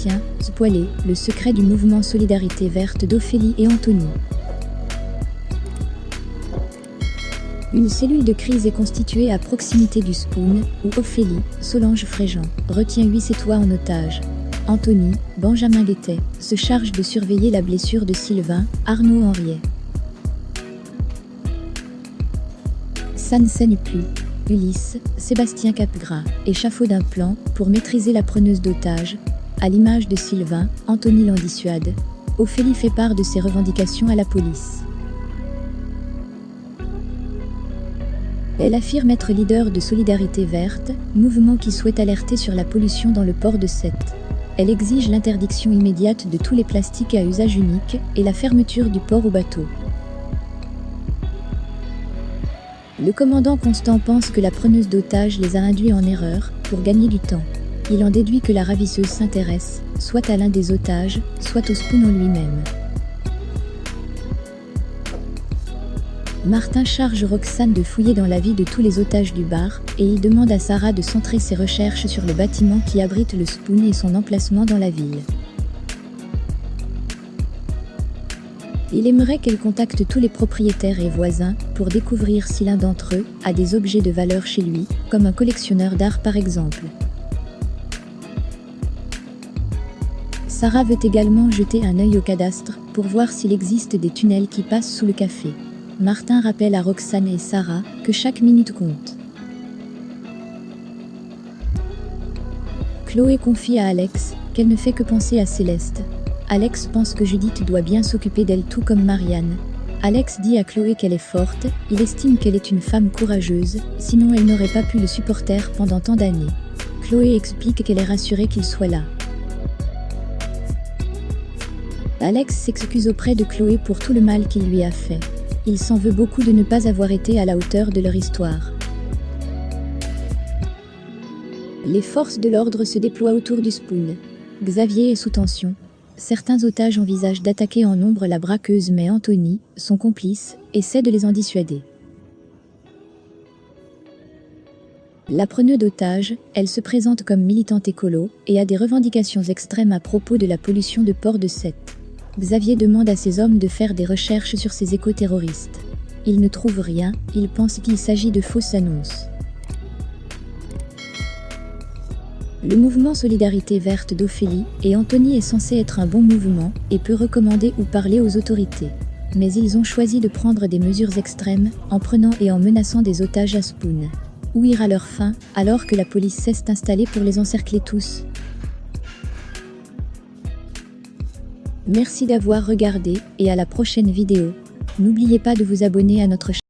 Sébastien, spoilé, le secret du mouvement Solidarité Verte d'Ophélie et Anthony. Une cellule de crise est constituée à proximité du Spoon, où Ophélie, Solange Fréjean, retient 8 sétois en otage. Anthony, Benjamin Guettet, se charge de surveiller la blessure de Sylvain, Arnaud Henriet. San Senupu, Ulysse, Sébastien Capgras, échafaud d'un plan pour maîtriser la preneuse d'otages. À l'image de Sylvain, Anthony l'en dissuade. Ophélie fait part de ses revendications à la police. Elle affirme être leader de Solidarité Verte, mouvement qui souhaite alerter sur la pollution dans le port de Sète. Elle exige l'interdiction immédiate de tous les plastiques à usage unique et la fermeture du port aux bateaux. Le commandant Constant pense que la preneuse d'otages les a induits en erreur pour gagner du temps. Il en déduit que la ravisseuse s'intéresse, soit à l'un des otages, soit au Spoon en lui-même. Martin charge Roxane de fouiller dans la vie de tous les otages du bar, et il demande à Sarah de centrer ses recherches sur le bâtiment qui abrite le Spoon et son emplacement dans la ville. Il aimerait qu'elle contacte tous les propriétaires et voisins pour découvrir si l'un d'entre eux a des objets de valeur chez lui, comme un collectionneur d'art par exemple. Sarah veut également jeter un œil au cadastre pour voir s'il existe des tunnels qui passent sous le café. Martin rappelle à Roxane et Sarah que chaque minute compte. Chloé confie à Alex qu'elle ne fait que penser à Céleste. Alex pense que Judith doit bien s'occuper d'elle tout comme Marianne. Alex dit à Chloé qu'elle est forte, il estime qu'elle est une femme courageuse, sinon elle n'aurait pas pu le supporter pendant tant d'années. Chloé explique qu'elle est rassurée qu'il soit là. Alex s'excuse auprès de Chloé pour tout le mal qu'il lui a fait. Il s'en veut beaucoup de ne pas avoir été à la hauteur de leur histoire. Les forces de l'ordre se déploient autour du Spoon. Xavier est sous tension. Certains otages envisagent d'attaquer en nombre la braqueuse mais Anthony, son complice, essaie de les en dissuader. La preneuse d'otages, elle se présente comme militante écolo et a des revendications extrêmes à propos de la pollution de port de Sète. Xavier demande à ses hommes de faire des recherches sur ces éco-terroristes. Ils ne trouvent rien, ils pensent qu'il s'agit de fausses annonces. Le mouvement Solidarité Verte d'Ophélie et Anthony est censé être un bon mouvement et peut recommander ou parler aux autorités. Mais ils ont choisi de prendre des mesures extrêmes en prenant et en menaçant des otages à Spoon. Où ira leur fin alors que la police s'est installée pour les encercler tous? Merci d'avoir regardé et à la prochaine vidéo. N'oubliez pas de vous abonner à notre chaîne.